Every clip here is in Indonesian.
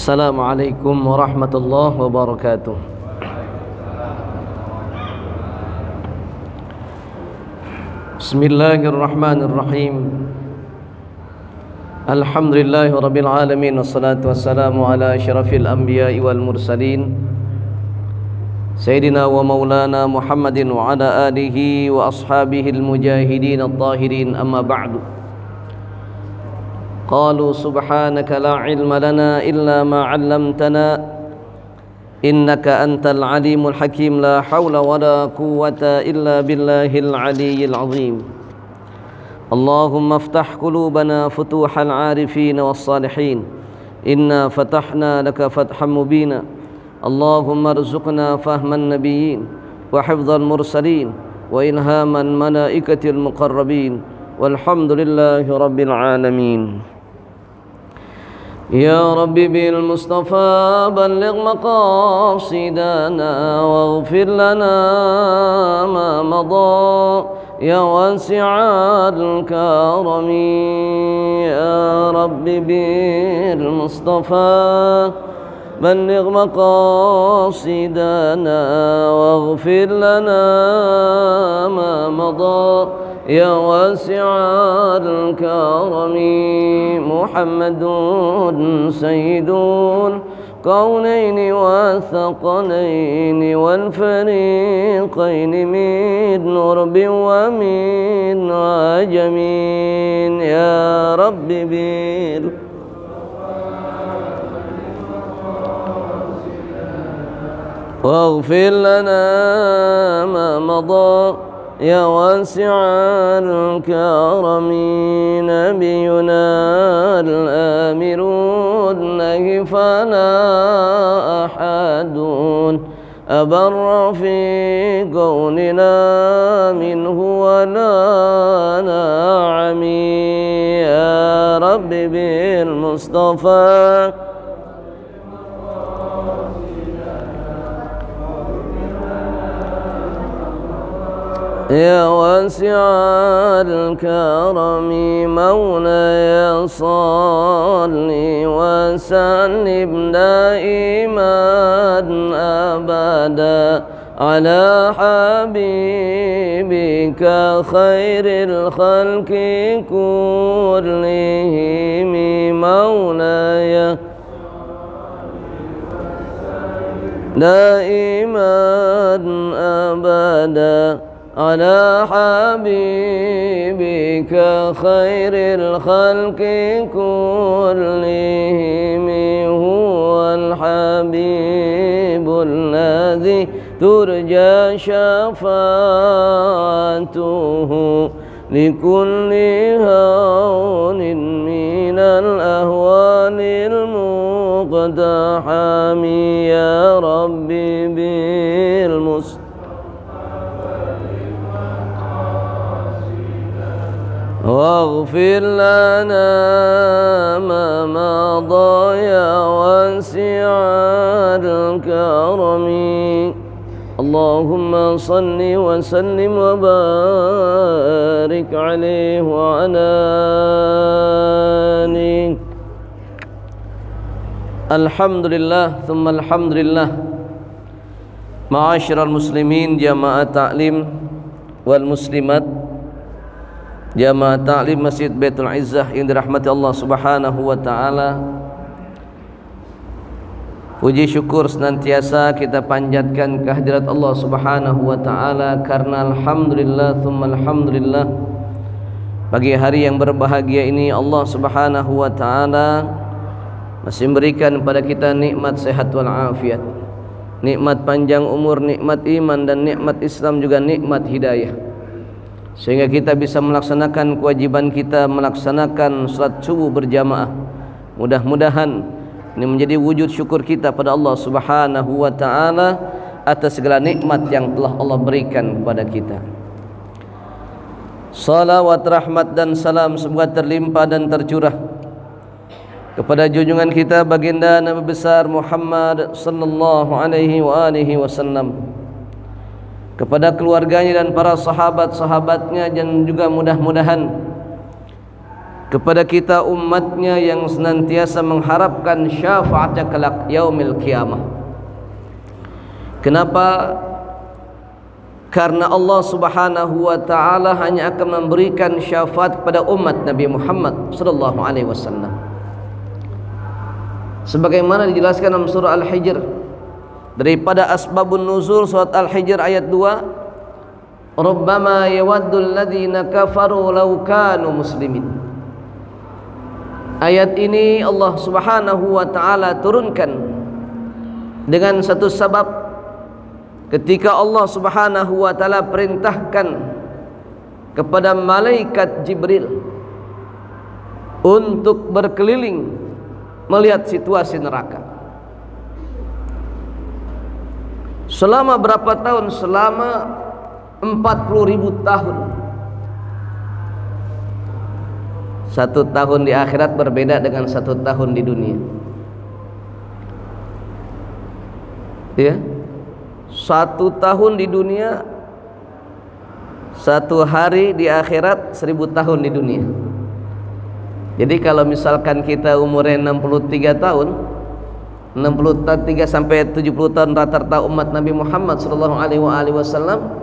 Assalamualaikum warahmatullahi wabarakatuh. Bismillahirrahmanirrahim. Alhamdulillahi rabbil alamin, wassalatu wassalamu ala asyrafil anbiya'i wal mursalin Sayyidina wa maulana Muhammadin wa ala alihi wa ashabihil mujahidin at-tahirin, amma ba'du. Qalu subhanaka la ilma lana illa ma 'allamtana innaka antal alimul hakim, la hawla wa la quwwata illa billahil aliyyil azim. Allahumma aftah qulubana futuhal arifin was salihin, inna fatahna laka fathan mubina. Allahumma arzuqna fahman nabiyyin wa hifdzal mursalin wa ilhaman malaikatil muqarrabin, walhamdulillahi rabbil alamin. Ya Rabbi bil Mustafa balligh maqasidana waghfir lana ma madha ya wasi'al karami. Ya Rabbi bil Mustafa balligh maqasidana waghfir lana ma madha ya wasi'al karami. Muhammadun sayyidul kaunaini wa thaqalaini wal fariqaini min urbin wa min ajamin. Ya Rabbi bil waghfir lana ma madha ya wasi'al karami. Nabiyuna al-amirun nahi fala ahadun abarra fi qawlina minhu wa la na'ami. Ya Rabbi bil Mustafa ya wasi'al karami. Maulaya salli wa sallim daiman abada ala habibika khairil khalqi kullihim. Maulaya daiman abada ala habibika khairil khalqi kullihim. Huwal habibul ladzi turja syafa'atuhu likulli hawnin minal ahwalil muqtahami. Ya Rabbi bil Mustafa waghfir lana ma madha ya wasi'al karami. Allahumma salli wa sallim wa barik alaihi wa ala alihi. Alhamdulillah thumma alhamdulillah. Ma'asyiral muslimin, jamaah ta'lim wal muslimat, jamaah ta'lim Masjid Baitul Izzah yang dirahmati Allah Subhanahu wa taala. Puji syukur senantiasa kita panjatkan kehadirat Allah Subhanahu wa taala, karena alhamdulillah thumma alhamdulillah, pagi hari yang berbahagia ini Allah Subhanahu wa taala masih memberikan kepada kita nikmat sehat wal afiat, nikmat panjang umur, nikmat iman, dan nikmat Islam, juga nikmat hidayah, sehingga kita bisa melaksanakan kewajiban kita melaksanakan salat subuh berjamaah. Mudah-mudahan ini menjadi wujud syukur kita pada Allah Subhanahu wa taala atas segala nikmat yang telah Allah berikan kepada kita. Salawat, rahmat dan salam semoga terlimpah dan tercurah kepada junjungan kita baginda Nabi besar Muhammad sallallahu alaihi wasallam, kepada keluarganya dan para sahabat-sahabatnya, dan juga mudah-mudahan kepada kita umatnya yang senantiasa mengharapkan syafaatnya kelak yaumil qiyamah. Kenapa? Karena Allah Subhanahu wa taala hanya akan memberikan syafaat kepada umat Nabi Muhammad sallallahu alaihi wasallam. Sebagaimana dijelaskan dalam surah Al-Hijr, daripada asbabun nuzul surat Al-Hijr ayat 2, rubbama yawaddul ladzina kafaru law kanu muslimin. Ayat ini Allah Subhanahu wa taala turunkan dengan satu sebab, ketika Allah Subhanahu wa taala perintahkan kepada malaikat Jibril untuk berkeliling melihat situasi neraka. Selama berapa tahun? Selama 40.000 tahun. 1 tahun di akhirat berbeda dengan 1 tahun di dunia. Ya, 1 tahun di dunia, 1 hari di akhirat 1000 tahun di dunia. Jadi kalau misalkan kita umurnya 63 tahun, 63 sampai 70 tahun rata-rata umat Nabi Muhammad sallallahu alaihi wasallam,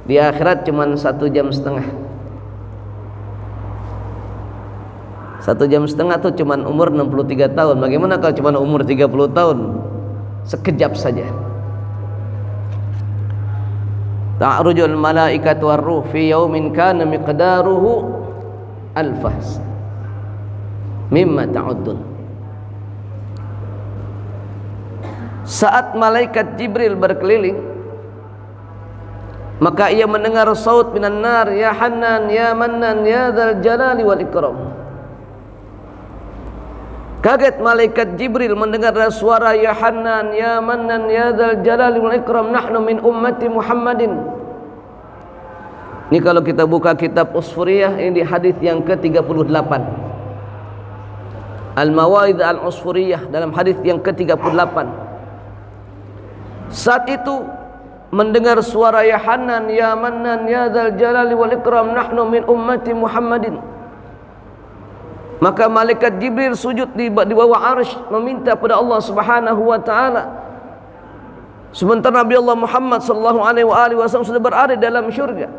di akhirat cuma 1,5 jam. 1,5 jam tuh cuma umur 63 tahun. Bagaimana kalau cuma umur 30 tahun? Sekejap saja. Ta'rujul malaikatu war-ruh fi yaumin kana miqdaruhu alfas mimma ta'uddun. Saat malaikat Jibril berkeliling, maka ia mendengar saut minan nar, ya Hannan ya Mannan ya dzal jalali wal ikram. Kaget malaikat Jibril mendengar suara ya Hannan ya Mannan ya dzal jalali wal ikram, nahnu min ummati Muhammadin. Ini kalau kita buka kitab Usfuriyah, ini di hadis yang ke-38, Al-Mawaid Al-Usfuriyah, dalam hadis yang ke-38. Saat itu mendengar suara ya Hannan ya Mannan ya dzal jalali wal ikram, nahnu min ummati Muhammadin. Maka malaikat Jibril sujud di bawah arsy meminta kepada Allah Subhanahu wa taala. Sementara Nabi Allah Muhammad sallallahu alaihi wasallam sudah berada dalam syurga.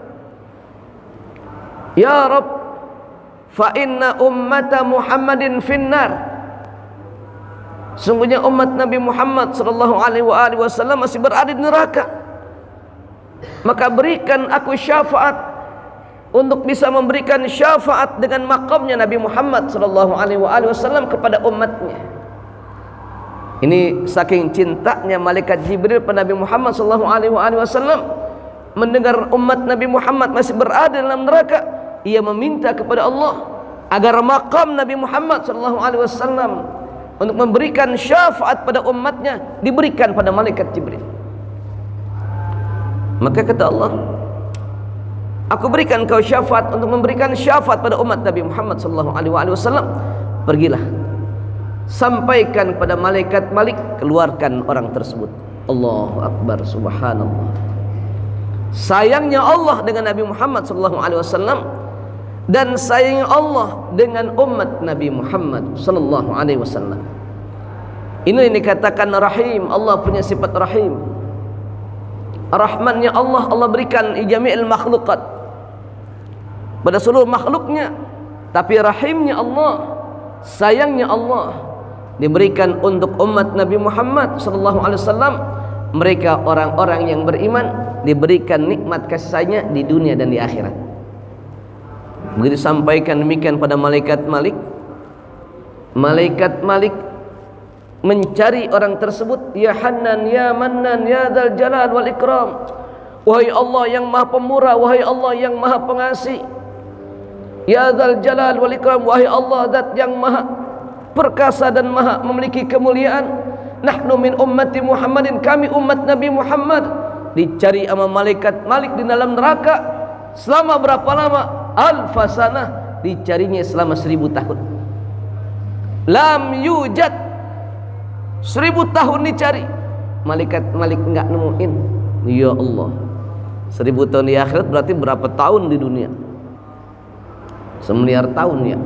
Ya Rabb, fa inna ummata Muhammadin finnar. Sungguhnya umat Nabi Muhammad sallallahu alaihi wasallam masih berada di neraka. Maka berikan aku syafaat untuk bisa memberikan syafaat dengan maqamnya Nabi Muhammad sallallahu alaihi wasallam kepada umatnya. Ini saking cintanya malaikat Jibril pada Nabi Muhammad sallallahu alaihi wasallam, mendengar umat Nabi Muhammad masih berada dalam neraka, ia meminta kepada Allah agar maqam Nabi Muhammad sallallahu alaihi wasallam untuk memberikan syafaat pada umatnya diberikan pada malaikat Jibril. Maka kata Allah, aku berikan kau syafaat untuk memberikan syafaat pada umat Nabi Muhammad sallallahu alaihi wasallam. Pergilah, sampaikan pada malaikat Malik, keluarkan orang tersebut. Allahu akbar, subhanallah. Sayangnya Allah dengan Nabi Muhammad sallallahu alaihi wasallam, dan sayangnya Allah dengan umat Nabi Muhammad sallallahu alaihi wasallam. Ini yang dikatakan rahim. Allah punya sifat rahim. Rahmannya Allah, Allah berikan jami'il makhluqat, pada seluruh makhluknya. Tapi rahimnya Allah, sayangnya Allah, diberikan untuk umat Nabi Muhammad sallallahu alaihi wasallam. Mereka orang-orang yang beriman diberikan nikmat kasih sayangnya di dunia dan di akhirat. Begitu sampaikan demikian pada malaikat Malik, malaikat Malik mencari orang tersebut. Ya Hannan ya Mannan ya dzal jalal wal ikram, wahai Allah yang maha pemurah, wahai Allah yang maha pengasih. Ya dzal jalal wal ikram, wahai Allah zat yang maha perkasa dan maha memiliki kemuliaan. Nahnu min ummati Muhammadin, kami umat Nabi Muhammad. Dicari sama malaikat Malik di dalam neraka selama berapa lama? Alfasanah, dicarinya selama 1000 tahun. Lam yujad, 1000 tahun dicari, malaikat Malik enggak nemuin. Ya Allah, 1000 tahun di akhirat berarti berapa tahun di dunia? 1 miliar tahun ya.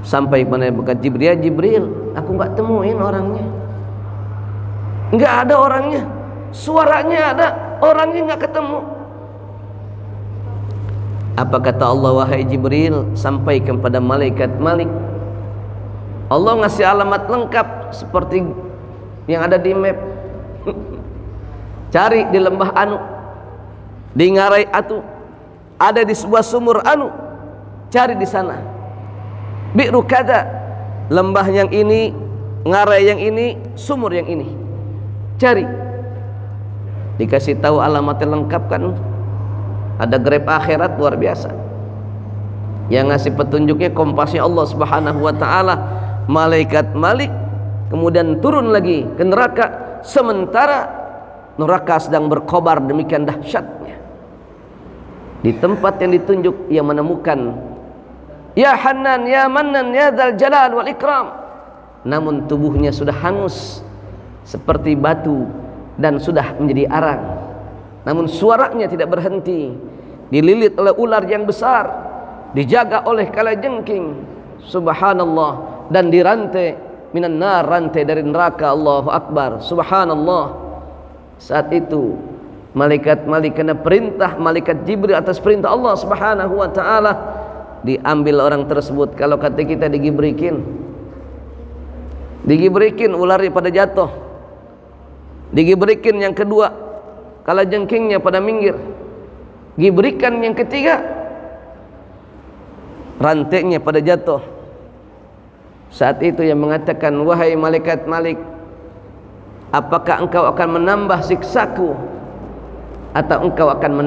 Sampai pada bekat Jibril, ya Jibril, aku enggak temuin orangnya. Enggak ada orangnya. Suaranya ada, orangnya enggak ketemu. Apa kata Allah, wahai Jibril, sampaikan pada malaikat Malik. Allah ngasih alamat lengkap seperti yang ada di map. Cari di lembah anu, di ngarai atu, ada di sebuah sumur anu, cari di sana. Bi'ru kada, lembah yang ini, ngarai yang ini, sumur yang ini. Cari. Dikasih tahu alamatnya lengkap kan. Ada grab akhirat luar biasa. Yang ngasih petunjuknya kompasnya Allah Subhanahu wa taala, malaikat Malik. Kemudian turun lagi ke neraka, sementara neraka sedang berkobar demikian dahsyatnya. Di tempat yang ditunjuk ia menemukan Ya Hanan, Ya Mannan, Ya Dzal Jalal wal Ikram. Namun tubuhnya sudah hangus seperti batu dan sudah menjadi arang. Namun suaranya tidak berhenti, dililit oleh ular yang besar, dijaga oleh kalajengking. Subhanallah. Dan dirantai minan nar, rantai dari neraka. Allahu Akbar. Subhanallah. Saat itu malaikat Malik kena perintah malaikat Jibril atas perintah Allah Subhanahu wa taala, diambil orang tersebut. Kalau kata kita digibrikin ular pada jatuh, digibrikin yang kedua kala jengkingnya pada minggir, gibrikan yang ketiga rantainya pada jatuh. Saat itu yang mengatakan, wahai malaikat Malik, apakah engkau akan menambah siksaku atau engkau akan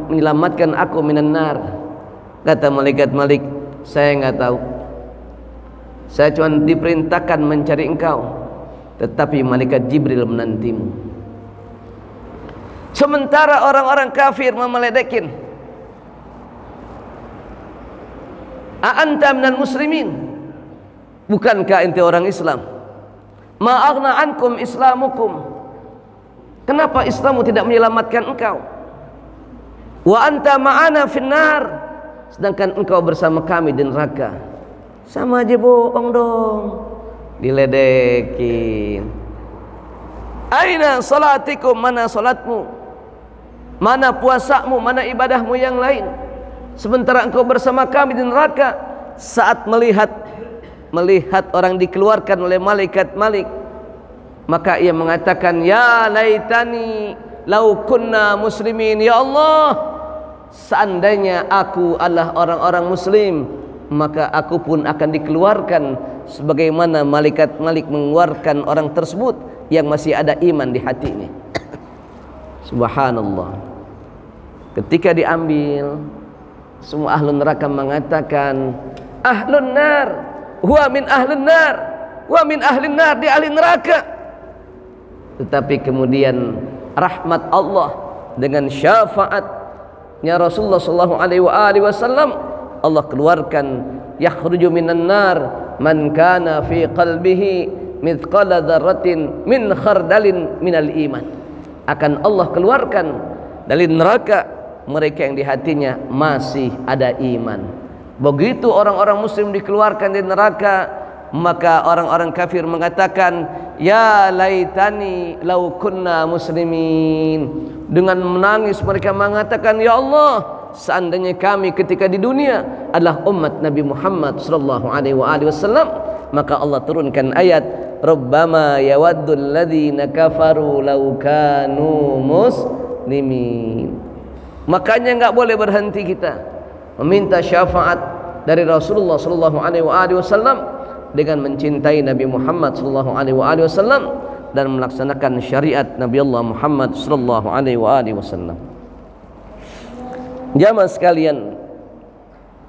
menyelamatkan aku minan nar? Kata malaikat Malik, saya enggak tahu. Saya cuma diperintahkan mencari engkau, tetapi malaikat Jibril menantimu. Sementara orang-orang kafir memeledekin, a anta minal muslimin, bukankah ente orang Islam? Ma aghna ankum islamukum, kenapa Islammu tidak menyelamatkan engkau? Wa anta ma'ana finnar, sedangkan engkau bersama kami di neraka. Sama aja bohong dong, diledekin. Aina salatikum, mana salatmu, mana puasamu, mana ibadahmu yang lain, sementara engkau bersama kami di neraka. Saat melihat orang dikeluarkan oleh malaikat Malik, maka ia mengatakan, ya laitani lau kunna muslimin. Ya Allah, seandainya aku adalah orang-orang muslim, maka aku pun akan dikeluarkan sebagaimana malaikat Malik mengeluarkan orang tersebut yang masih ada iman di hatinya. Subhanallah. Ketika diambil, semua ahlun neraka mengatakan, ahlun nar, huwa min ahlun nar, huwa min ahlin nar, di ahli neraka. Tetapi kemudian rahmat Allah dengan syafaatnya Rasulullah sallallahu alaihi wasallam, Allah keluarkan, yakhruju minan nar man kana fi qalbihi mithqala dzarratin min khardalin minal iman. Akan Allah keluarkan dari neraka mereka yang di hatinya masih ada iman. Begitu orang-orang muslim dikeluarkan dari neraka, maka orang-orang kafir mengatakan, ya laitani lau kunna muslimin. Dengan menangis mereka mengatakan, ya Allah, seandainya kami ketika di dunia adalah umat Nabi Muhammad sallallahu alaihi wasallam. Maka Allah turunkan ayat, rubbama yawaddul ladzina kafaru law kanu muslimin. Makanya enggak boleh berhenti kita meminta syafaat dari Rasulullah sallallahu alaihi wasallam dengan mencintai Nabi Muhammad sallallahu alaihi wasallam dan melaksanakan syariat Nabi Allah Muhammad sallallahu alaihi wasallam. Jamaah sekalian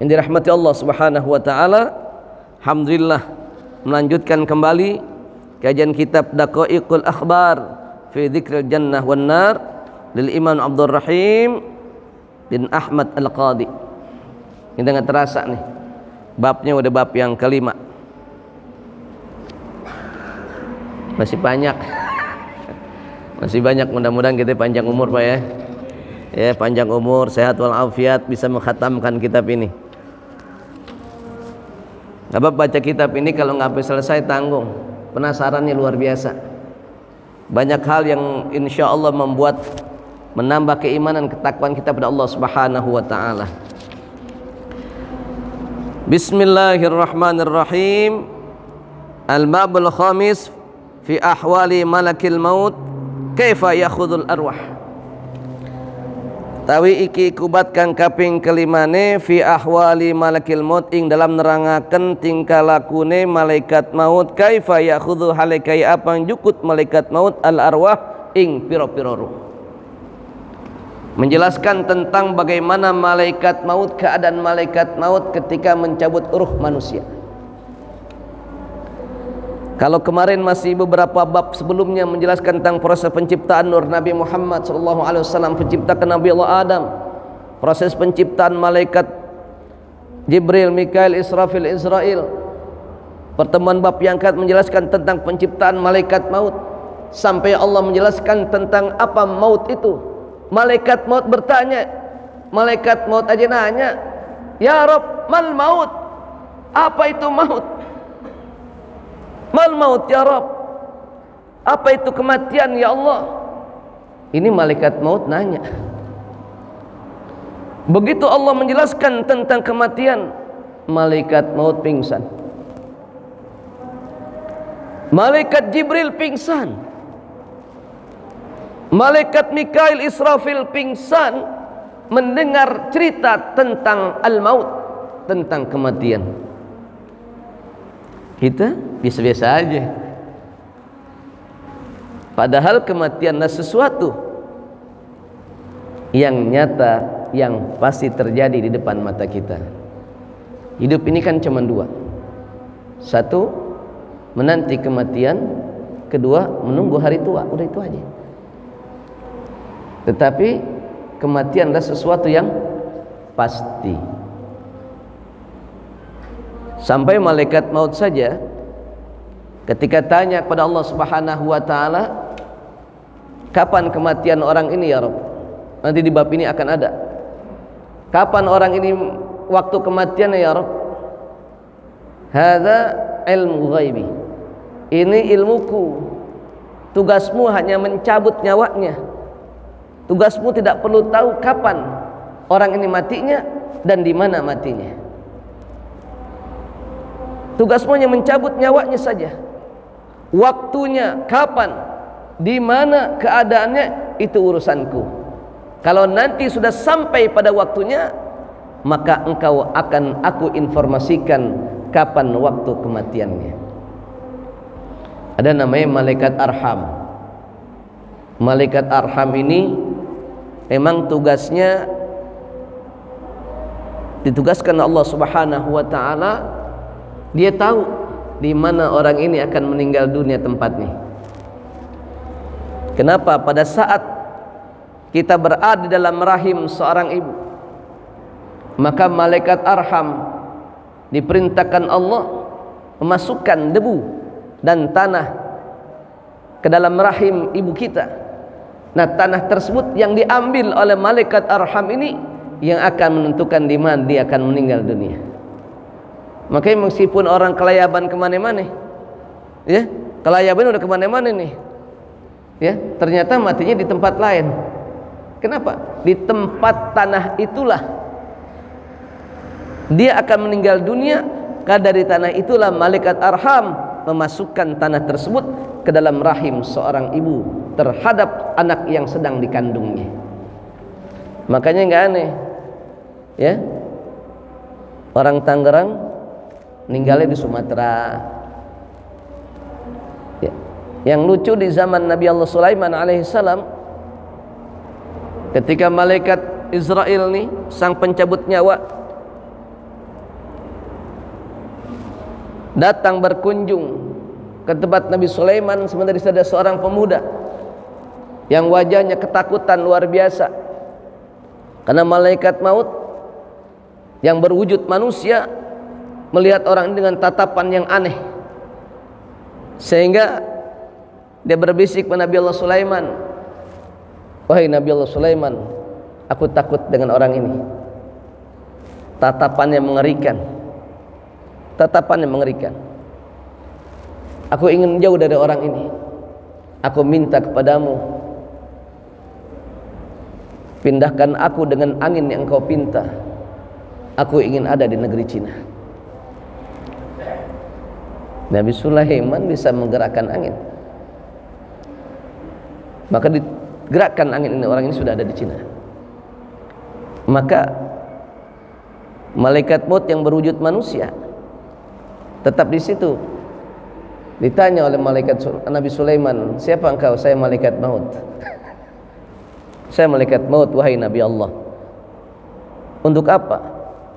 yang dirahmati Allah Subhanahu wa taala, alhamdulillah melanjutkan kembali kajian kitab Daqaiqul Akhbar fi Dzikril Jannah wan Nar lil Imam Abdul Rahim bin Ahmad Al-Qadi. Ini dengan terasa nih, babnya udah bab yang kelima. Masih banyak, mudah-mudahan kita panjang umur Pak ya. Ya, panjang umur, sehat walafiat, bisa mengkhatamkan kitab ini. Sebab baca kitab ini kalau nggak sampai selesai tanggung, penasarannya luar biasa. Banyak hal yang insya Allah membuat menambah keimanan ketakwaan kita pada Allah Subhanahu wa taala. Bismillahirrahmanirrahim. Al-babul khamis fi ahwali malakil maut, kaifa yakhudul arwah. Tawi iki kubatkan kaping kelimane fi ahwali malakil maut, ing dalam nerangaken tingkah lakune malaikat maut, kaifa yakhudhu halikai apang jukut malaikat maut al arwah ing piro-piro ruh. Menjelaskan tentang bagaimana malaikat maut, keadaan malaikat maut ketika mencabut ruh manusia. Kalau kemarin masih beberapa bab sebelumnya menjelaskan tentang proses penciptaan Nur Nabi Muhammad SAW, penciptaan Nabi Allah Adam, proses penciptaan malaikat Jibril, Mikail, Israfil, Israel. Pertemuan bab yang keempat menjelaskan tentang penciptaan malaikat maut, sampai Allah menjelaskan tentang apa maut itu. Malaikat maut bertanya, malaikat maut aja nanya, ya Rabb, mal maut? Apa itu maut? Mal maut ya Rabb? Apa itu kematian ya Allah? Ini malaikat maut nanya. Begitu Allah menjelaskan tentang kematian, malaikat maut pingsan. Malaikat Jibril pingsan. Malaikat Mikail, Israfil pingsan mendengar cerita tentang al-maut, tentang kematian. Kita biasa-biasa aja. Padahal kematian adalah sesuatu yang nyata, yang pasti terjadi di depan mata kita. Hidup ini kan cuma dua. Satu, menanti kematian. Kedua, menunggu hari tua. Udah itu aja. Tetapi kematian adalah sesuatu yang pasti. Sampai malaikat maut saja ketika tanya kepada Allah Subhanahu wa taala, kapan kematian orang ini ya Rabb? Nanti di bab ini akan ada. Kapan orang ini waktu kematiannya ya Rabb? Hadza ilmu ghaibi. Ini ilmuku. Tugasmu hanya mencabut nyawanya. Tugasmu tidak perlu tahu kapan orang ini matinya dan di mana matinya. Tugasmu hanya mencabut nyawanya saja. Waktunya kapan, di mana keadaannya, itu urusanku. Kalau nanti sudah sampai pada waktunya, maka engkau akan aku informasikan kapan waktu kematiannya. Ada namanya malaikat arham. Malaikat arham ini memang tugasnya ditugaskan Allah Subhanahu wa taala. Dia tahu di mana orang ini akan meninggal dunia tempatnya. Kenapa? Pada saat kita berada di dalam rahim seorang ibu, maka malaikat arham diperintahkan Allah memasukkan debu dan tanah ke dalam rahim ibu kita. Nah, tanah tersebut yang diambil oleh malaikat arham ini yang akan menentukan di mana dia akan meninggal dunia. Makanya meskipun orang kelayaban kemana-mana, ya, kelayaban udah kemana-mana nih, ya, ternyata matinya di tempat lain. Kenapa? Di tempat tanah itulah dia akan meninggal dunia. Karena dari tanah itulah malaikat arham memasukkan tanah tersebut ke dalam rahim seorang ibu terhadap anak yang sedang dikandungnya. Makanya nggak aneh, ya, orang Tangerang meninggalnya di Sumatera. Ya. Yang lucu di zaman Nabi Allah Sulaiman alaihissalam, ketika malaikat Israel nih, sang pencabut nyawa, datang berkunjung ke tempat Nabi Sulaiman, sementara ada seorang pemuda yang wajahnya ketakutan luar biasa karena malaikat maut yang berwujud manusia melihat orang ini dengan tatapan yang aneh, sehingga dia berbisik kepada Nabi Allah Sulaiman, wahai Nabi Allah Sulaiman, aku takut dengan orang ini, tatapannya mengerikan, tatapan yang mengerikan. Aku ingin jauh dari orang ini. Aku minta kepadamu, pindahkan aku dengan angin yang engkau pinta. Aku ingin ada di negeri Cina. Nabi Sulaiman bisa menggerakkan angin. Maka digerakkan angin ini, orang ini sudah ada di Cina. Maka malaikat maut yang berwujud manusia tetap di situ. Ditanya oleh malaikat Nabi Sulaiman, siapa engkau? Saya malaikat maut. Saya malaikat maut, wahai Nabi Allah. Untuk apa?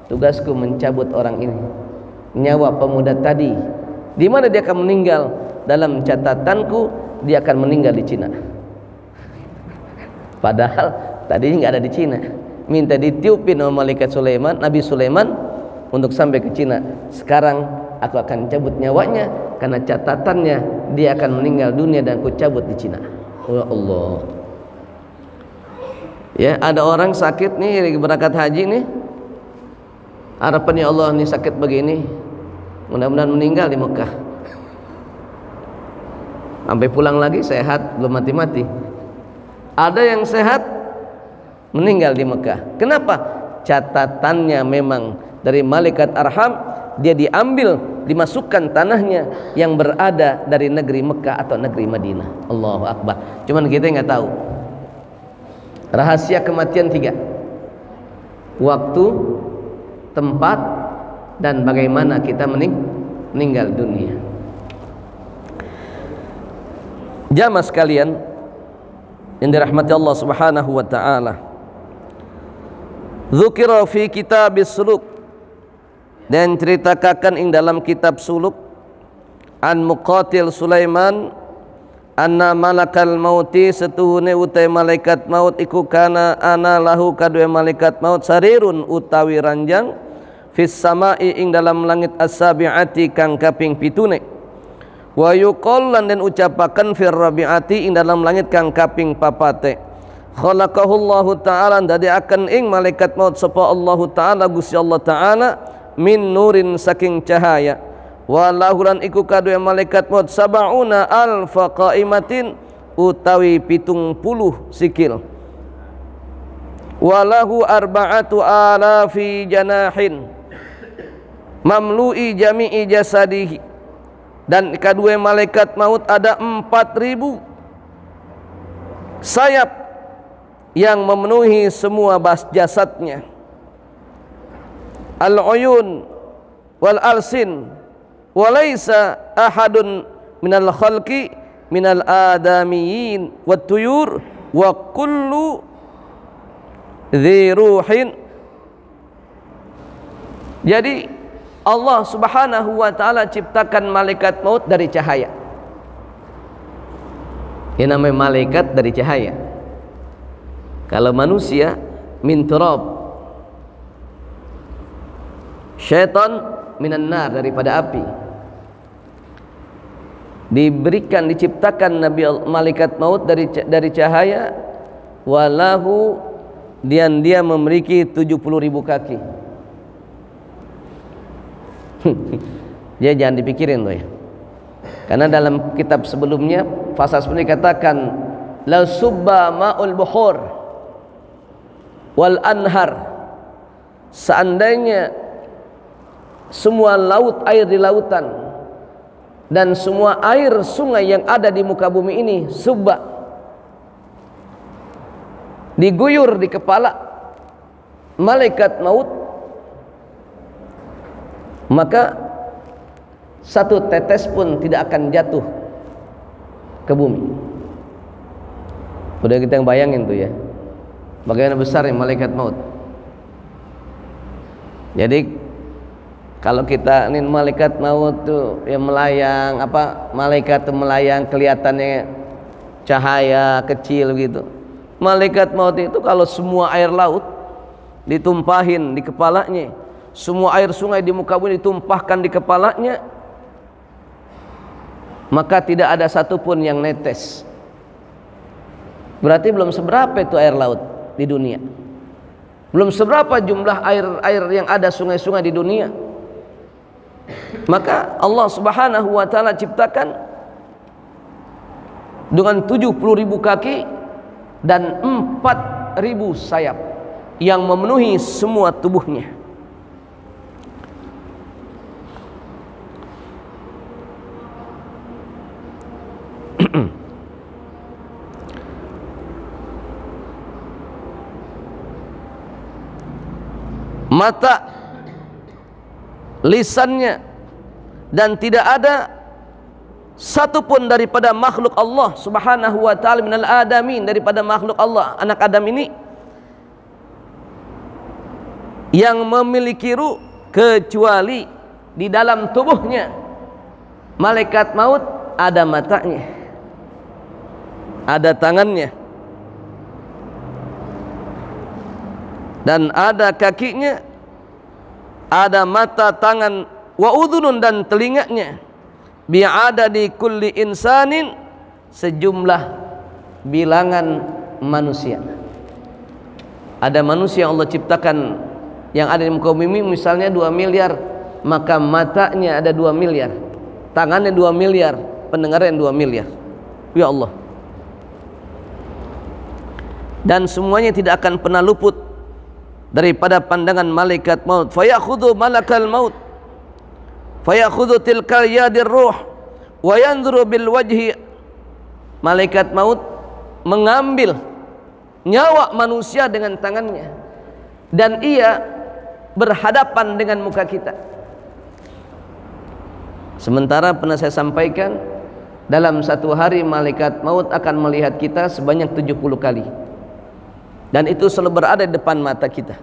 Tugasku mencabut orang ini, nyawa pemuda tadi. Di mana dia akan meninggal? Dalam catatanku dia akan meninggal di Cina. Padahal tadinya nggak ada di Cina. Minta ditiupin oleh malaikat Sulaiman, Nabi Sulaiman, untuk sampai ke Cina. Sekarang aku akan cabut nyawanya karena catatannya dia akan meninggal dunia dan aku cabut di Cina. Ya Allah. Ya, ada orang sakit nih berangkat haji nih. Harapannya Allah nih sakit begini, mudah-mudahan meninggal di Mekah. Sampai pulang lagi sehat, belum mati-mati. Ada yang sehat meninggal di Mekah. Kenapa? Catatannya memang dari malaikat arham, dia diambil, dimasukkan tanahnya yang berada dari negeri Mekah atau negeri Madinah. Allahu Akbar. Cuman kita nggak tahu. Rahasia kematian 3: waktu, tempat, dan bagaimana kita meninggal dunia. Jamaah sekalian yang dirahmati Allah Subhanahu wa taala, dzukira fi kitabis suluk, dan ceritakan ing dalam kitab suluk, an Muqatil Sulaiman anna malakal mauti setuhune utai malaikat maut iku kana ana lahu kadue malaikat maut sarirun utawi ranjang fis samai ing dalam langit as-sabiati kang kaping 7. Wa yuqallan dan ucapaken fir rabiati ing dalam langit kang kaping 4. Khalaqahullahu ta'ala dadiaken ing malaikat maut sapa Allah ta'ala Gusti Allah ta'ala min nurin saking cahaya. Walahu lan iku kadue malaikat maut sab'una alfa qaimatin utawi 70 sikil. Walahu arba'atu alafi janahin mamlu'i jami'i jasadihi, dan kadue malaikat maut ada 4.000 sayap yang memenuhi semua jasadnya. Al-uyun wal alsin walaysa ahadun minal khalqi minal adamiyin wat tuyur wa kullu dzi ruhin. Jadi Allah Subhanahu wa taala ciptakan malaikat maut dari cahaya. Yang namanya malaikat dari cahaya. Kalau manusia min turab, syaitan minan nar, daripada api. Diberikan, diciptakan malaikat maut dari cahaya. Walahu, dan dia memiliki 70.000 kaki. Dia jangan dipikirin tuh ya, karena dalam kitab sebelumnya, pasal sebelumnya dikatakan la subba ma'ul buhur wal anhar, seandainya semua laut, air di lautan, dan semua air sungai yang ada di muka bumi ini subba, diguyur di kepala malaikat maut, maka satu tetes pun tidak akan jatuh ke bumi. Udah kita yang bayangin tuh ya, bagaimana besarnya malaikat maut. Jadi kalau kita ini malaikat maut tuh yang melayang, malaikat tuh melayang kelihatannya cahaya kecil gitu. Malaikat maut itu kalau semua air laut ditumpahin di kepalanya, semua air sungai di muka bumi ditumpahkan di kepalanya, maka tidak ada satupun yang netes. Berarti belum seberapa itu air laut di dunia, belum seberapa jumlah air yang ada sungai-sungai di dunia. Maka Allah Subhanahu wa taala ciptakan dengan 70.000 kaki dan 4.000 sayap yang memenuhi semua tubuhnya. Mata, lisannya, dan tidak ada satupun daripada makhluk Allah Subhanahu wa ta'ala minal adamin, daripada makhluk Allah, anak Adam ini, yang memiliki ruh kecuali di dalam tubuhnya malaikat maut ada matanya, ada tangannya, dan ada kakinya, ada mata, tangan, wa udhunun, dan telinganya, bi'ada di kulli insanin, sejumlah bilangan manusia. Ada manusia yang Allah ciptakan yang ada di muka bumi misalnya 2 miliar, maka matanya ada 2 miliar, tangannya 2 miliar, pendengaran 2 miliar. Ya Allah. Dan semuanya tidak akan pernah luput daripada pandangan malaikat maut. Fayakhudhu malakal maut, fayakhudhu tilkal yadir ruh, wa yanzuru bil wajhi. Malaikat maut mengambil nyawa manusia dengan tangannya, dan ia berhadapan dengan muka kita. Sementara pernah saya sampaikan, dalam satu hari malaikat maut akan melihat kita sebanyak 70 kali, dan itu selalu berada di depan mata kita.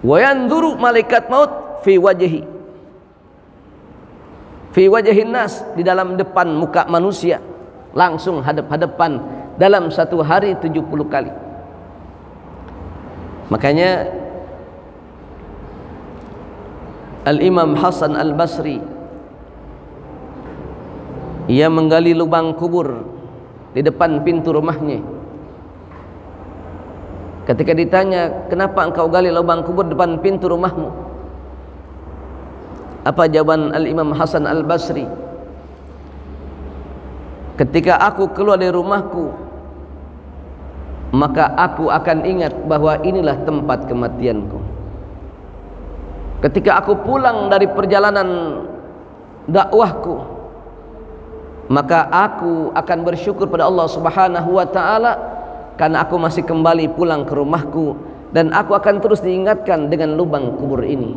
Wa yanzuru malaikat maut fi wajhi, fi wajhin nas, di dalam depan muka manusia, langsung hadap-hadapan dalam satu hari 70 kali. Makanya Al-Imam Hasan Al-Basri, ia menggali lubang kubur di depan pintu rumahnya. Ketika ditanya, kenapa engkau gali lubang kubur depan pintu rumahmu? Apa jawaban Al-Imam Hasan Al-Basri? Ketika aku keluar dari rumahku, maka aku akan ingat bahwa inilah tempat kematianku. Ketika aku pulang dari perjalanan dakwahku, maka aku akan bersyukur pada Allah Subhanahu wa ta'ala karena aku masih kembali pulang ke rumahku, dan aku akan terus diingatkan dengan lubang kubur ini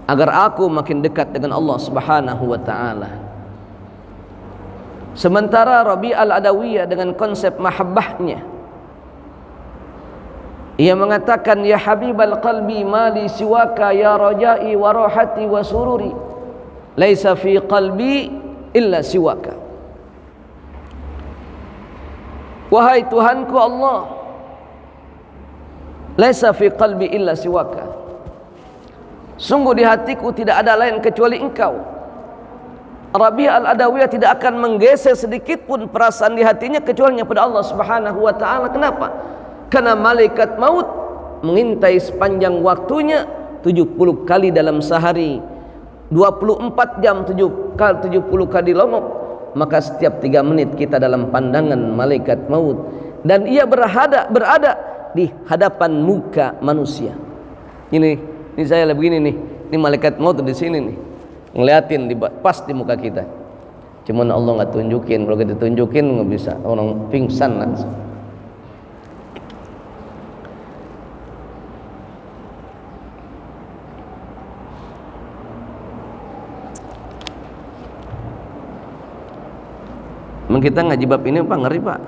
agar aku makin dekat dengan Allah Subhanahu wa ta'ala. Sementara Rabi' al-Adawiyah dengan konsep mahabbahnya, ia mengatakan, ya habibal qalbi mali siwaka, ya rajai wa rohati wa sururi, laisa fi qalbi illa siwaka. Wahai Tuhanku Allah, laisa fi qalbi illa siwaka, sungguh di hatiku tidak ada lain kecuali engkau. Rabi' al-Adawiyah tidak akan menggeser sedikit pun perasaan di hatinya kecuali pada Allah Subhanahu wa ta'ala. Kenapa? Karena malaikat maut mengintai sepanjang waktunya 70 kali dalam sehari, 24 jam 70 kali lomok, maka setiap 3 menit kita dalam pandangan malaikat maut, dan ia berada di hadapan muka manusia. Ini saya begini nih, ini malaikat maut di sini nih, ngeliatin pas di muka kita. Cuman Allah nggak tunjukin, kalau kita tunjukin nggak bisa, orang pingsan langsung. Memang kita ngaji bab ini Pak, ngeri Pak.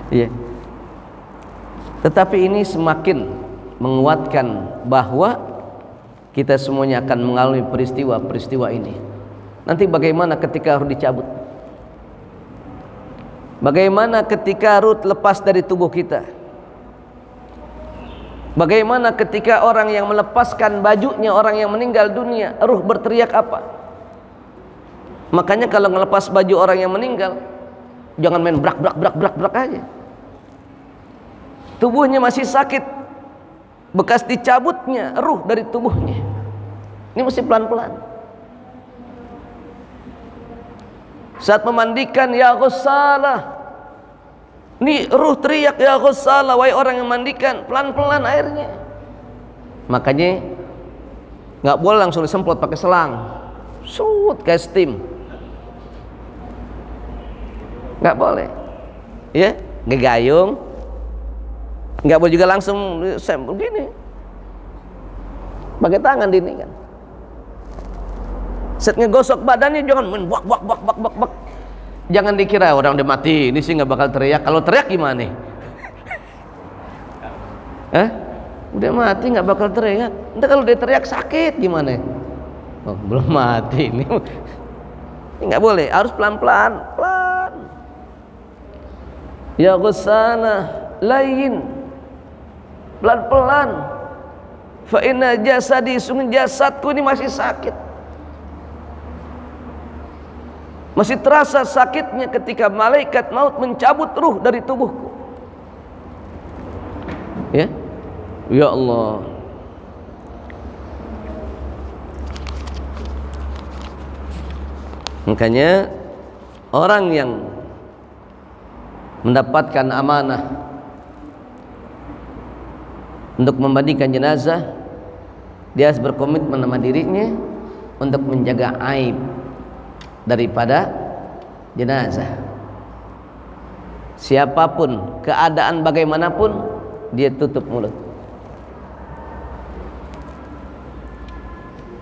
Iya. Tetapi ini semakin menguatkan bahwa kita semuanya akan mengalami peristiwa-peristiwa ini. Nanti bagaimana ketika ruh dicabut? Bagaimana ketika ruh lepas dari tubuh kita? Bagaimana ketika orang yang melepaskan bajunya, orang yang meninggal dunia, ruh berteriak apa? Makanya kalau ngelepas baju orang yang meninggal, jangan main brak aja. Tubuhnya masih sakit, bekas dicabutnya ruh dari tubuhnya. Ini mesti pelan-pelan. Saat memandikan, ya ghussalah, ini ruh teriak, ya ghussalah, wahai orang yang mandikan, pelan-pelan airnya. Makanya nggak boleh langsung disemprot pakai selang, kayak steam, nggak boleh, ya, ngegayung, nggak boleh juga langsung begini, pakai tangan ini kan. Set ngegosok badannya jangan main bak. Jangan dikira orang udah mati ini sih nggak bakal teriak. Kalau teriak gimana? Udah mati nggak bakal teriak. Nanti kalau dia teriak sakit gimana? Oh, belum mati ini. Ini nggak boleh, harus pelan-pelan, pelan. Ya ghussana lain, pelan-pelan. Fa inna jasadi, sungguh jasadku ini masih sakit. Masih terasa sakitnya ketika malaikat maut mencabut ruh dari tubuhku. Ya, ya Allah. Makanya orang yang mendapatkan amanah untuk memandikan jenazah, dia harus berkomitmen sama dirinya untuk menjaga aib daripada jenazah. Siapapun, keadaan bagaimanapun, dia tutup mulut.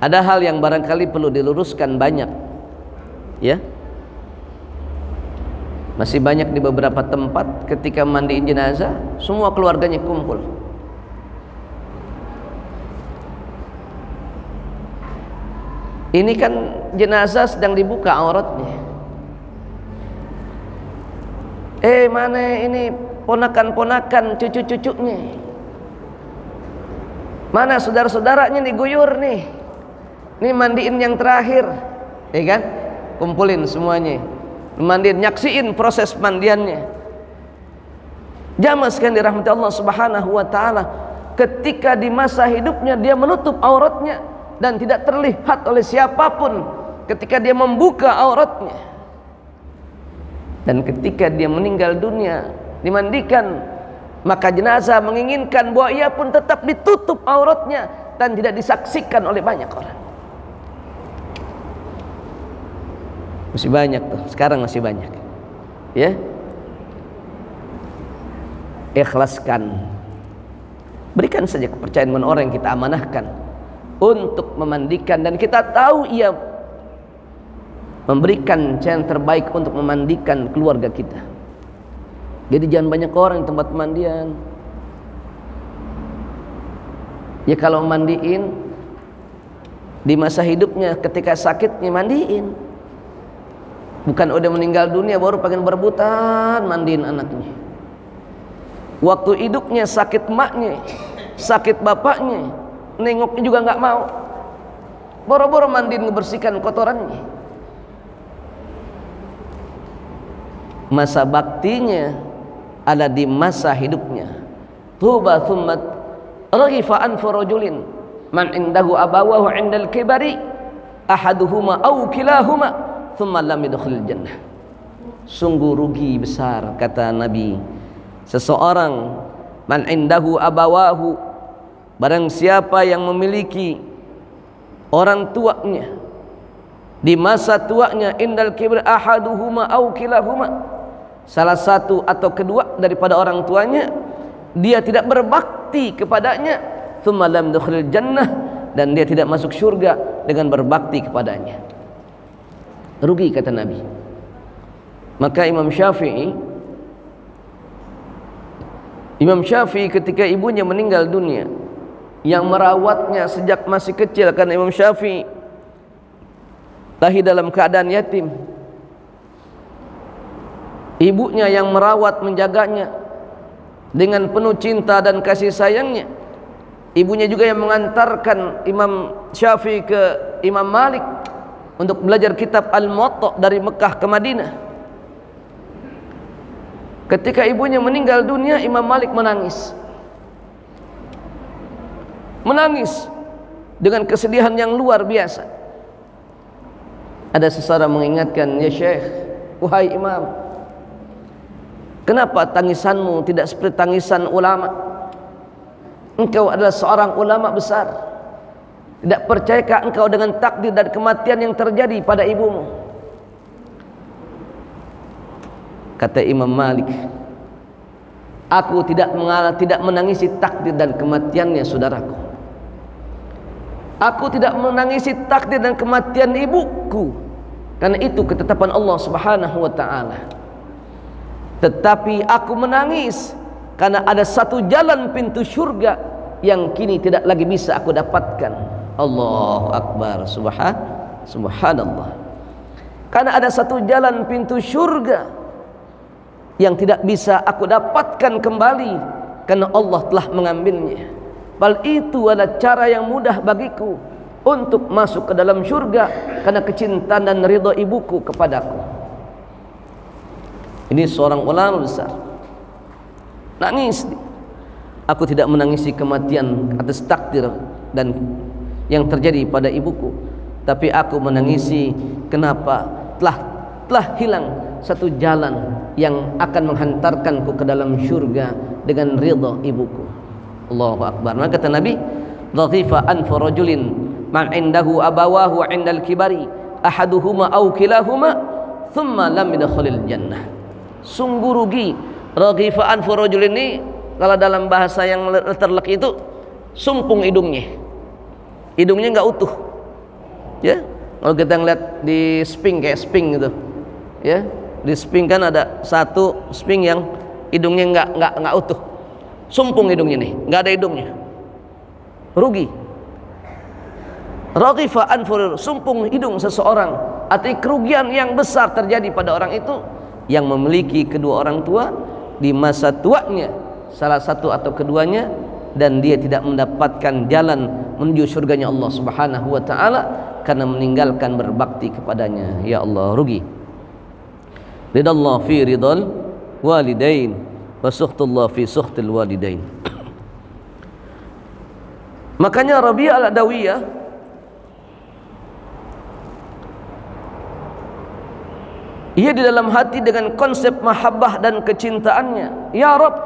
Ada hal yang barangkali perlu diluruskan banyak, ya. Masih banyak di beberapa tempat ketika mandiin jenazah, semua keluarganya kumpul. Ini kan jenazah sedang dibuka auratnya. Mana ini ponakan-ponakan, cucu-cucunya? Mana saudara-saudaranya diguyur nih? Ini mandiin yang terakhir, ya kan? Kumpulin semuanya, mandiin, nyaksiin proses mandiannya. Jamaah sekalian dirahmati Allah Subhanahu wa taala, ketika di masa hidupnya dia menutup auratnya dan tidak terlihat oleh siapapun ketika dia membuka auratnya, dan ketika dia meninggal dunia dimandikan, maka jenazah menginginkan bahwa ia pun tetap ditutup auratnya dan tidak disaksikan oleh banyak orang. Masih banyak tuh, sekarang masih banyak, ya. Ikhlaskan, berikan saja kepercayaan kepada orang yang kita amanahkan untuk memandikan, dan kita tahu ia memberikan cara yang terbaik untuk memandikan keluarga kita. Jadi jangan banyak orang di tempat pemandian. Ya kalau mandiin di masa hidupnya, ketika sakitnya mandiin. Bukan udah meninggal dunia baru pengen berebutan mandiin anaknya. Waktu hidupnya sakit emaknya, sakit bapaknya, nengoknya juga nggak mau, boro-boro mandiin ngebersihkan kotorannya. Masa baktinya ada di masa hidupnya. Tuba thummat raghifa anfu rajulin man indahu abawahu indal kibari ahaduhuma aw kilahuma thumma lam yadkhulul jannah. Sungguh rugi besar, kata Nabi, seseorang man indahu abawahu, barang siapa yang memiliki orang tuanya di masa tuanya, indal kibr ahaduhuma au kilahuma, salah satu atau kedua daripada orang tuanya, dia tidak berbakti kepadanya, thumma lam yadkhulul jannah, dan dia tidak masuk surga dengan berbakti kepadanya. Rugi, kata Nabi. Maka Imam Syafi'i ketika ibunya meninggal dunia, yang merawatnya sejak masih kecil, karena Imam Syafi'i lahir dalam keadaan yatim, ibunya yang merawat, menjaganya dengan penuh cinta dan kasih sayangnya. Ibunya juga yang mengantarkan Imam Syafi'i ke Imam Malik untuk belajar kitab Al-Muwatta dari Mekah ke Madinah. Ketika ibunya meninggal dunia, Imam Malik menangis. dengan kesedihan yang luar biasa. Ada seseorang mengingatkan, "Ya Syekh, wahai imam, kenapa tangisanmu tidak seperti tangisan ulama? Engkau adalah seorang ulama besar. Tidak percayakah engkau dengan takdir dan kematian yang terjadi pada ibumu?" Kata Imam Malik, "Aku tidak menangisi takdir dan kematiannya, saudaraku. Aku tidak menangisi takdir dan kematian ibuku, karena itu ketetapan Allah Subhanahu wa taala. Tetapi aku menangis karena ada satu jalan pintu syurga yang kini tidak lagi bisa aku dapatkan." Allahu Akbar, subhanallah. Karena ada satu jalan pintu syurga yang tidak bisa aku dapatkan kembali karena Allah telah mengambilnya. Bal itu adalah cara yang mudah bagiku untuk masuk ke dalam syurga karena kecintaan dan ridha ibuku kepadaku. Ini seorang ulama besar. Nangis. Aku tidak menangisi kematian atas takdir dan yang terjadi pada ibuku, tapi aku menangisi kenapa telah hilang satu jalan yang akan menghantarkanku ke dalam syurga dengan ridha ibuku. Allahu Akbar. Maka kata Nabi, "Dhaghifa anfu rajulin man indahu abawahu 'indal kibari ahaduhuma aw kilahuma thumma lam yadkhulil jannah." Sungguh rugi raghifa anfu rajulin ini, kalau dalam bahasa yang terlek itu sumpung hidungnya. Hidungnya enggak utuh. Ya, kalau kita ngeliat di sping kayak sping gitu. Ya, di sping kan ada satu sping yang hidungnya enggak utuh. Sumpung hidungnya nih, enggak ada hidungnya. Rugi. Raghifa anfur, sumpung hidung seseorang, arti kerugian yang besar terjadi pada orang itu yang memiliki kedua orang tua di masa tuanya, salah satu atau keduanya, dan dia tidak mendapatkan jalan menuju surganya Allah Subhanahu wa taala karena meninggalkan berbakti kepadanya. Ya Allah, rugi. Ridallah fi ridal walidain wa sukhtullah fi sukhtil walidain. Makanya Rabi'ah al-Adawiyah ia di dalam hati dengan konsep mahabbah dan kecintaannya, "Ya Rabb,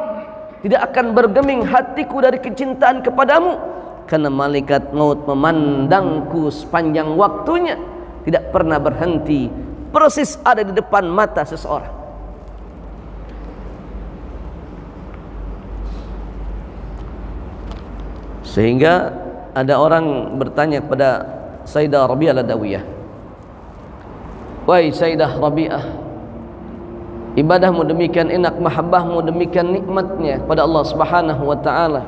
tidak akan bergeming hatiku dari kecintaan kepadamu karena malaikat maut memandangku sepanjang waktunya, tidak pernah berhenti, persis ada di depan mata seseorang." Sehingga ada orang bertanya kepada Sayyidah Rabi'ah al-Adawiyah, "Wahai Sayyidah Rabi'ah, ibadahmu demikian enak, mahabbahmu demikian nikmatnya pada Allah Subhanahu wa taala.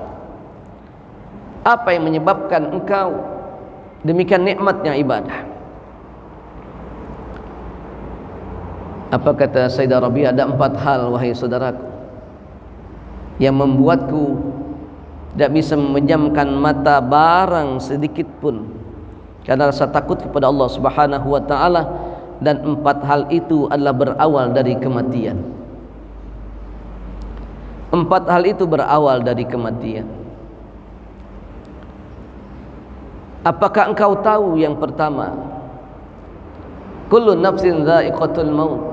Apa yang menyebabkan engkau demikian nikmatnya ibadah?" Apa kata Sayyidah Rabi'ah? "Ada 4 hal wahai saudaraku yang membuatku tidak bisa memejamkan mata barang sedikit pun karena rasa takut kepada Allah Subhanahu wa taala, dan 4 hal itu adalah berawal dari kematian." 4 hal itu berawal dari kematian. Apakah engkau tahu yang pertama? Kullu nafsin dha'iqatul maut.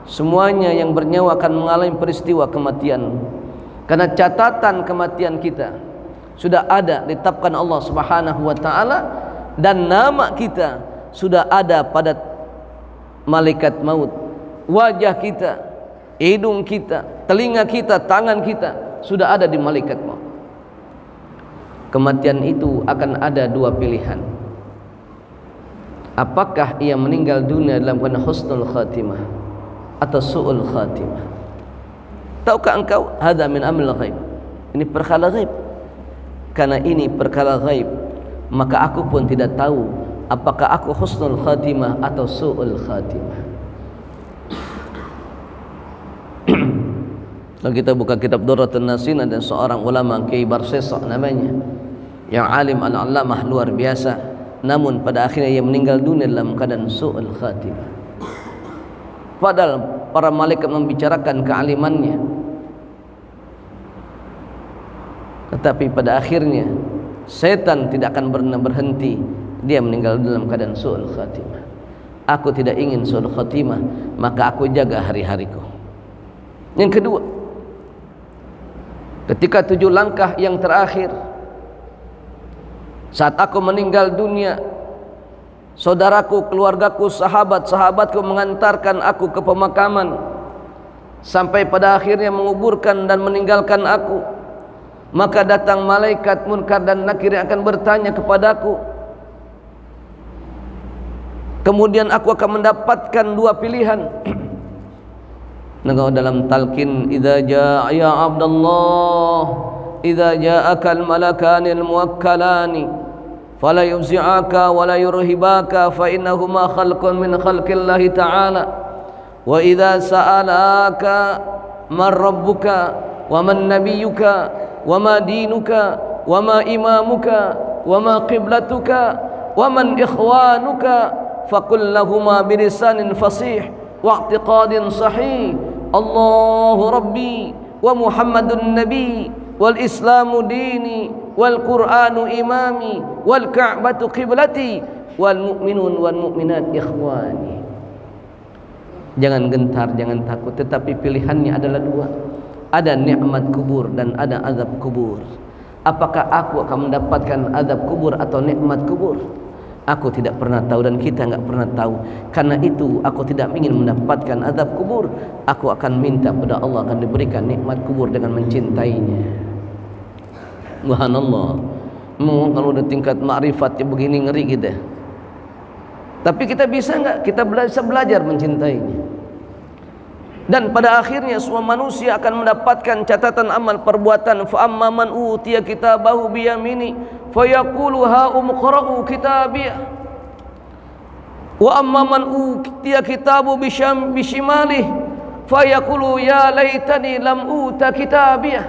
Semuanya yang bernyawa akan mengalami peristiwa kematian. Karena catatan kematian kita sudah ada ditetapkan Allah Subhanahu wa taala, dan nama kita sudah ada pada malaikat maut. Wajah kita, hidung kita, telinga kita, tangan kita sudah ada di malaikat maut. Kematian itu akan ada 2 pilihan. Apakah ia meninggal dunia dalam keadaan husnul khatimah atau su'ul khatimah? Tahukah engkau? Hadza min amril ghaib. Ini perkara ghaib. Karena ini perkara ghaib, maka aku pun tidak tahu apakah aku husnul khatimah atau su'ul khatimah. Kalau kita buka kitab Durratun Nasin, ada seorang ulama Kiai Barsesa namanya, yang alim al-allamah luar biasa, namun pada akhirnya ia meninggal dunia dalam keadaan su'ul khatimah. Padahal para malaikat membicarakan kealimannya, tetapi pada akhirnya setan tidak akan pernah berhenti, dia meninggal dalam keadaan su'ul khatimah. Aku tidak ingin su'ul khatimah, maka aku jaga hari-hariku. Yang kedua, ketika 7 langkah yang terakhir, saat aku meninggal dunia, saudaraku, keluargaku, sahabat-sahabatku mengantarkan aku ke pemakaman, sampai pada akhirnya menguburkan dan meninggalkan aku. Maka datang malaikat munkar dan nakir yang akan bertanya kepadaku. Kemudian aku akan mendapatkan 2 pilihan. Dalam talqin, idza jaa ya Abdullah, idza jaaka al-malakani al-muwakkalani fala yufzi'aka wa la yurhibaka fa innahuma khalqun min khalqillahi ta'ala, wa idza sa'alaka man rabbuka wa man nabiyyuka wa ma dinuka wa ma imamuka wa ma qiblatuka wa man ikhwanuka faqul lahumā bilisanin fasih wa i'tiqādin sahih, Allahu rabbi wa Muhammadun nabi wal islamu dini wal qur'anu imami wal ka'batu qiblati wal mu'minun wal mu'minat ikhwani. Jangan gentar, jangan takut, tetapi pilihannya adalah 2. Ada nikmat kubur dan ada azab kubur. Apakah aku akan mendapatkan azab kubur atau nikmat kubur? Aku tidak pernah tahu dan kita enggak pernah tahu. Karena itu aku tidak ingin mendapatkan azab kubur. Aku akan minta kepada Allah akan diberikan nikmat kubur dengan mencintainya. Subhanallah. Kalau udah tingkat ma'rifatnya begini ngeri kita. Tapi kita bisa enggak? Kita belajar mencintainya. Dan pada akhirnya semua manusia akan mendapatkan catatan amal perbuatan. Fa amma man utiya kitabahu bi yamini fa yaqulu ha umqra'u kitabiyah wa amma man utiya kitabu bi shimalih fa yaqulu ya laitani lam uta kitabiyah.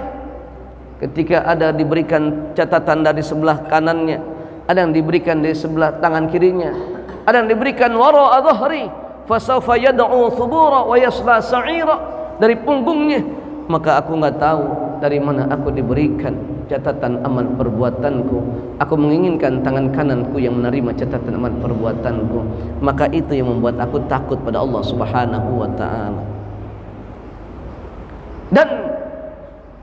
Ketika ada diberikan catatan dari sebelah kanannya, ada yang diberikan dari sebelah tangan kirinya, ada yang diberikan wara'a dhahri fasawfa yad'u thubura wa yasla sa'ira, dari punggungnya. Maka aku enggak tahu dari mana aku diberikan catatan amal perbuatanku. Aku menginginkan tangan kananku yang menerima catatan amal perbuatanku. Maka itu yang membuat aku takut pada Allah Subhanahu wa taala. Dan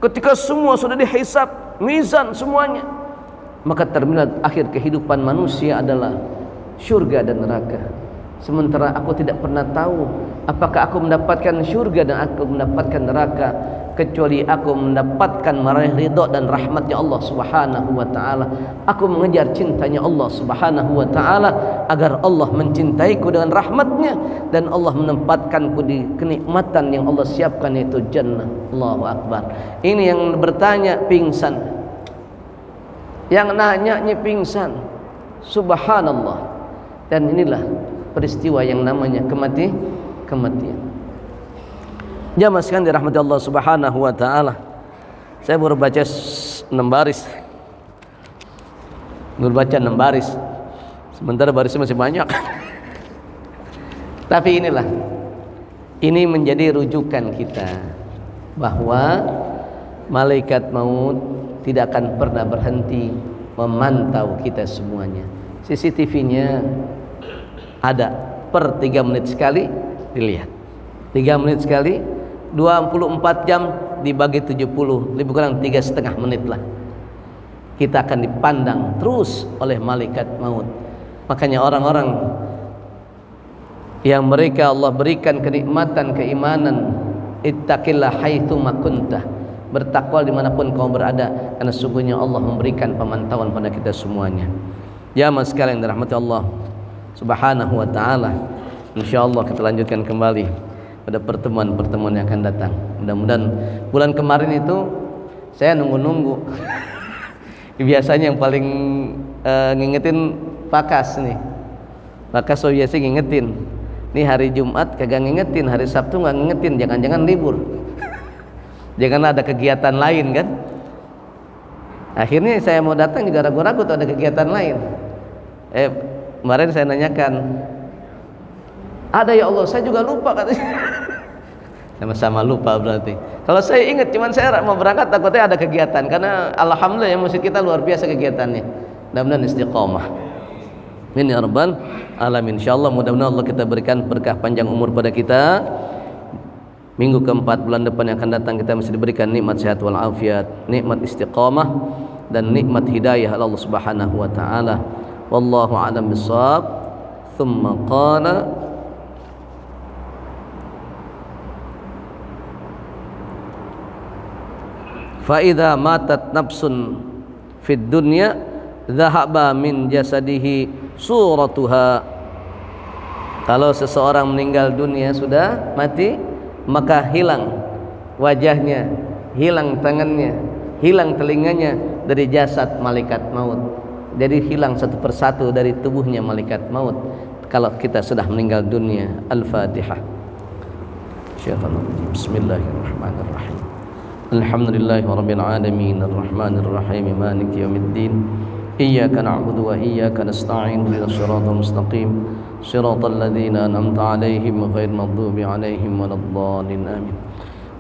ketika semua sudah dihisab, mizan semuanya, maka terminal akhir kehidupan manusia adalah syurga dan neraka. Sementara aku tidak pernah tahu apakah aku mendapatkan syurga dan aku mendapatkan neraka, kecuali aku mendapatkan meraih ridha dan rahmatnya Allah Subhanahu wa taala. Aku mengejar cintanya Allah Subhanahu wa taala agar Allah mencintaiku dengan rahmatnya dan Allah menempatkanku di kenikmatan yang Allah siapkan, yaitu jannah. Allahu akbar. Ini yang bertanya pingsan, yang nanyanya pingsan. Subhanallah. Dan inilah peristiwa yang namanya kematian. Jamaah sekalian dirahmati Allah Subhanahu wa taala. Saya baru baca 6 baris. Baru baca 6 baris. Sementara barisnya masih banyak. Tapi ini menjadi rujukan kita bahwa malaikat maut tidak akan pernah berhenti memantau kita semuanya. CCTV-nya ada per 3 menit sekali dilihat. 3 menit sekali, 24 jam dibagi 70, lebih kurang 3,5 menit lah. Kita akan dipandang terus oleh malaikat maut. Makanya orang-orang yang mereka Allah berikan kenikmatan keimanan, ittaqillah haitsu ma kunta, bertakwa dimanapun kau berada, karena sungguhnya Allah memberikan pemantauan pada kita semuanya. Jamaah sekalian dirahmati Allah Subhanahu wa taala. Insyaallah kita lanjutkan kembali pada pertemuan-pertemuan yang akan datang. Mudah-mudahan bulan kemarin itu saya nunggu-nunggu. Biasanya yang paling ngingetin Pakas nih. Pakas so biasa ngingetin. Nih hari Jumat kagak ngingetin, hari Sabtu enggak ngingetin, jangan-jangan libur. Jangan ada kegiatan lain kan? Akhirnya saya mau datang juga ragu-ragu tuh ada kegiatan lain. Kemarin saya nanyakan, ada ya Allah, saya juga lupa katanya. Sama-sama lupa berarti. Kalau saya ingat, cuman saya mau berangkat takutnya ada kegiatan, karena alhamdulillah ya masjid kita luar biasa kegiatannya. Mudah-mudahan istiqomah. Min ya rabbal alamin. Insyaallah mudah-mudahan Allah kita berikan berkah panjang umur pada kita. Minggu keempat bulan depan yang akan datang kita mesti diberikan nikmat sehat wal afiat, nikmat istiqamah dan nikmat hidayah Allah Subhanahu wa taala. Wallahu a'lam bissawab. Tsumma qala fa idza matat nafsun fid dunya dhahaba min jasadihi suratuha. Kalau seseorang meninggal dunia, sudah mati, maka hilang wajahnya, hilang tangannya, hilang telinganya dari jasad malaikat maut. Jadi hilang satu persatu dari tubuhnya malaikat maut kalau kita sudah meninggal dunia. Al-Fatihah. Bismillahirrahmanirrahim. Alhamdulillahi rabbil alamin, arrahmanir rahim, maliki yaumiddin. Iyyaka na'budu wa iyyaka nasta'in, ihdinas siratal mustaqim, siratal ladzina an'amta 'alaihim ghairil maghdubi 'alaihim waladdallin. Amin.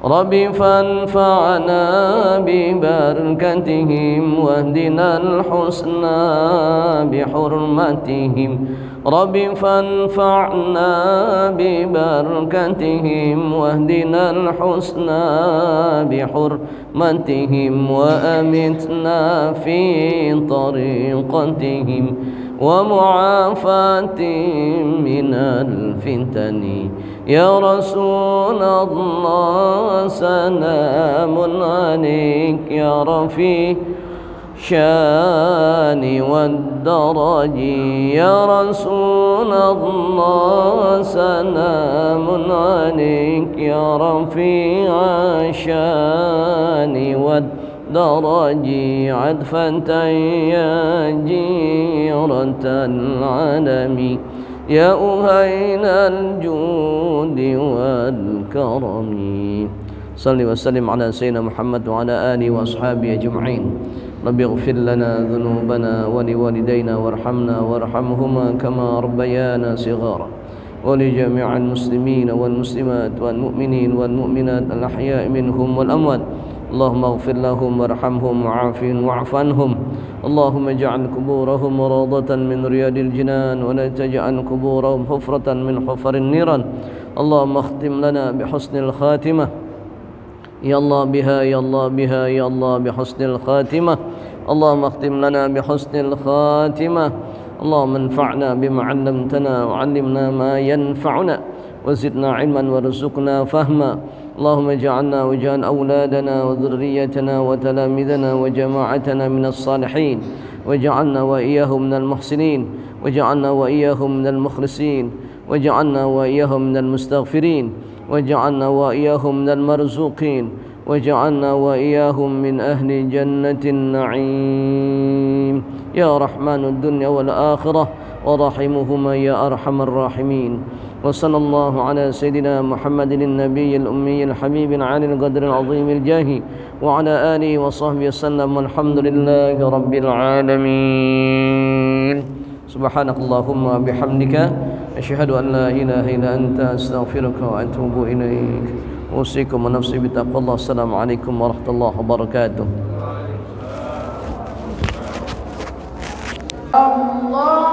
Rabbi fanfa'na bi barakatihim wahdinal husna bi hurmatihim. Rabbi fanfa'na bi barakatihim wahdinal husna bi hurmatihim wa amitna fi tariqatihim wa mu'afatihim minal fitani. Ya Rasulullah salamun alaik ya Rafi syani wad daraji. Ya Rasulullah salamun alaik ya Rafi syani wad daraji. Adfatan ya jiratal alami ya uhainal judi wal karami. Salli wa sallim ala sayyidina Muhammad wa ala alihi wa ashabihi ajma'in. Rabbi ighfir lana dhunubana wa liwalidayna warhamna warhamhuma kama rabbayana shighara. Wa li jami'il muslimin wal muslimat wal mu'minin wal mu'minat al ahya'i minhum wal amwat. Allahumma ighfir lahum warhamhum wa'afihim wa'fu anhum. Allahumma ij'al quburahum rawdatan min riyadil jinan wa la taj'al quburahum hufratan min hufarin niran. Allahumma khtim lana bi husnil khatimah. Ya Allah biha ya Allah biha ya Allah bi husnil khatimah. Allahumma khtim lana bi husnil khatimah. Allahumma anfa'na bima 'allamtana wa 'allimna ma yanfa'una wa zidna 'ilman warzuqna fahma. اللهم اجعلنا واجعل أولادنا وذريتنا وتلامذنا وجماعتنا من الصالحين واجعلنا وإياهم من المحسنين واجعلنا وإياهم من المخلصين واجعلنا وإياهم من المستغفرين واجعلنا وإياهم من المرزوقين واجعلنا وإياهم من أهل جنة النعيم يا رحمن الدنيا والآخرة ورحمهما يا أرحم الراحمين. وصلى الله على سيدنا محمد النبي الأمي الحبيب العالي القدر العظيم الجاه وعلى آله وصحبه وسلم والحمد لله رب العالمين. سبحانك اللهم وبحمدك أشهد أن لا إله إلا أنت أستغفرك وأتوب إليك. أوصيكم ونفسي بتقوى الله. السلام عليكم ورحمة الله وبركاته. الله